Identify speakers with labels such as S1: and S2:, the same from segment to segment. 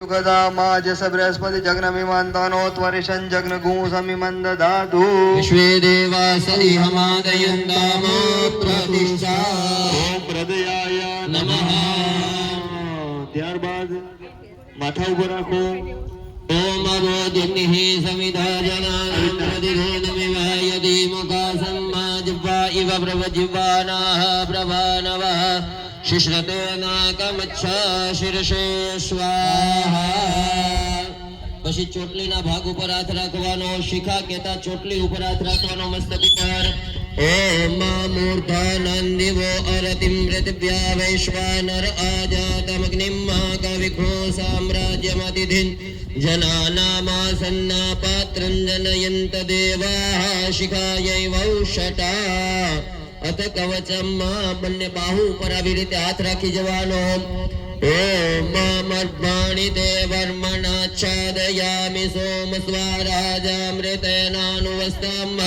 S1: माज बृहस्पति जग्नमिमन्तानो त्वरिषं जग्नगुंसमिमं दधातु
S2: विश्वे देवा सरिहमादयन्तामो प्रतिष्ठा
S1: ओम हृदयाय
S2: नमः।
S1: ત્યારબાદ માથા ઉપર રાખો.
S2: ओम अवोदिनिः समिधा जनानां प्रतिघोनमिवायति मुखासम्मा जिह्वा इव प्रवजिह्वानाः प्रभानवः शिश्रतेनाकमच्छा शीर्षे स्वाहा। પછી ચોટલીના ભાગ ઉપર હાથ રાખવાનો, શિખા કેતા ચોટલી ઉપર હાથ રાખવાનો મસ્તક ઉપર. ઓમ મૂર્ધાનંદિવો અરતિમ પૃથિવ્યા વૈશ્વાનર આજાતમગ્નિમ મહાકવિઘ્નો સામ્રાજ્યમતિધિન જનાનામાસન્ના પાત્રં જનયંત દેવાઃ શિખાયૈવૌષટા. અથ કવચમ બંને બાહુ ઉપર આવી રીતે હાથ રાખી જવાનો. ओम मर्वाणि देवर्मणाच्छादयामि सोम स्वाराजामृतेनानुवस्तम्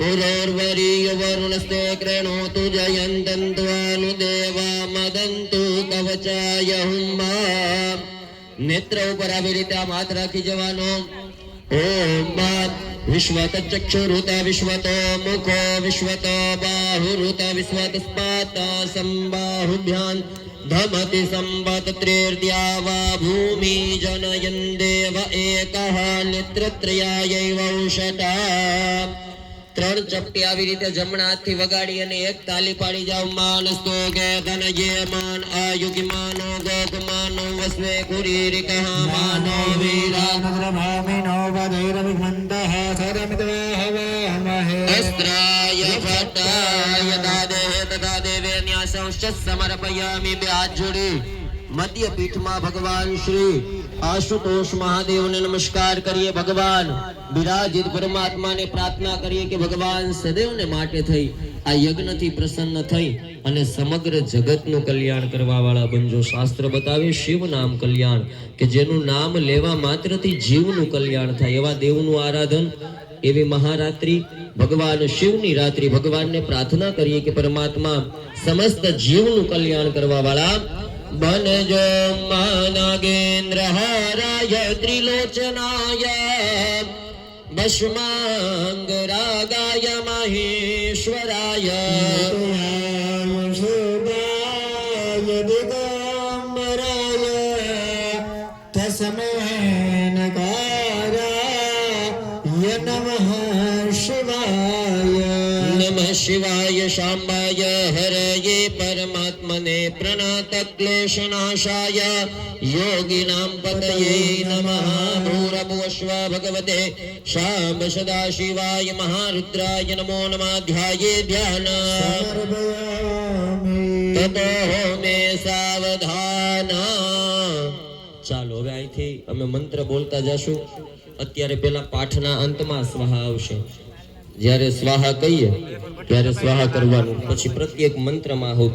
S2: उरोर्वरीय वरुणस्ते कृणोतु जयन्तन्त्वानु देवा मदन्तु कवचाय हुम्मा. नेत्र ऊपर આવી રીતે આમ હાથ રાખી જવાનો. ओम विश्वत चक्षुरुत विश्वतो मुखो विश्वतो बाहुरुत विश्वत स्पाता संबाहुभ्यां धमति संवत त्रिर्द्या वा भूमि जनयन् देव एकः नेत्रत्रयायैवौषटा. ત્રણ ચપટી આવી રીતે જમણા હાથથી વગાડી અને એક તાલી પાડી જાવ. માનસ્તો કે ધનયે માન આયુગિમાનો ગોકમાનો વસ્વે કુરીરિકઃ માનો વીરા
S1: નગ્રભામિનો વદૈરવિઘ્નन्तઃ સદમિતવાહવામહે
S2: અસ્ત્રાય ભટ્ટાય દાદેહ તથા દેવે ન્યાસંશ્ચ સમર્પયામિ. બે હાથ જોડી મધ્ય પીઠમાં ભગવાન શ્રી આશુતોષ મહાદેવને નમસ્કાર કરીએ. ભગવાન બિરાજિત પરમાત્માને પ્રાર્થના કરીએ કે ભગવાન સદૈવને માટે થઈ આ યજ્ઞથી પ્રસન્ન થઈ અને સમગ્ર જગતનું કલ્યાણ કરવા વાળા બનજો. શાસ્ત્ર બતાવે શિવ નામ કલ્યાણ, કે જેનું નામ લેવા માત્રથી જીવનું કલ્યાણ થાય. એવા દેવનું આરાધન, એવી મહારાત્રિ, ભગવાન શિવની રાત્રિ. ભગવાનને પ્રાર્થના કરીએ કે પરમાત્મા સમસ્ત જીવનું કલ્યાણ કરવા વાળા બનજો. નાગેન્દ્ર હારાય ત્રિલોચનાય ભસ્માંગ રાગાય મહેશ્વરાય
S1: તસ્મૈ નકારાય નમઃ શિવાય.
S2: નમઃ શિવાય શાંબાય હરયે પરમાત્મને પ્રણત ક્લેશનાશાય યોગીનામ પતયે નમઃ. ભૂરભુવસ્વ ભગવતે શાંબ સદાશિવાય મહારુદ્રાય નમો નમઃ. ધ્યાયે ધ્યાન તતો મે સાવધાન. ચાલો હવે અહીંથી અમે મંત્ર બોલતા જશું. અત્યારે પેલા પાઠના અંતમાં સ્વાહા આવશે. જ્યારે સ્વાહા કહીએ ત્યારે સ્વાહા કરવાનું, પછી પ્રત્યેક મંત્રમાં આહુતિ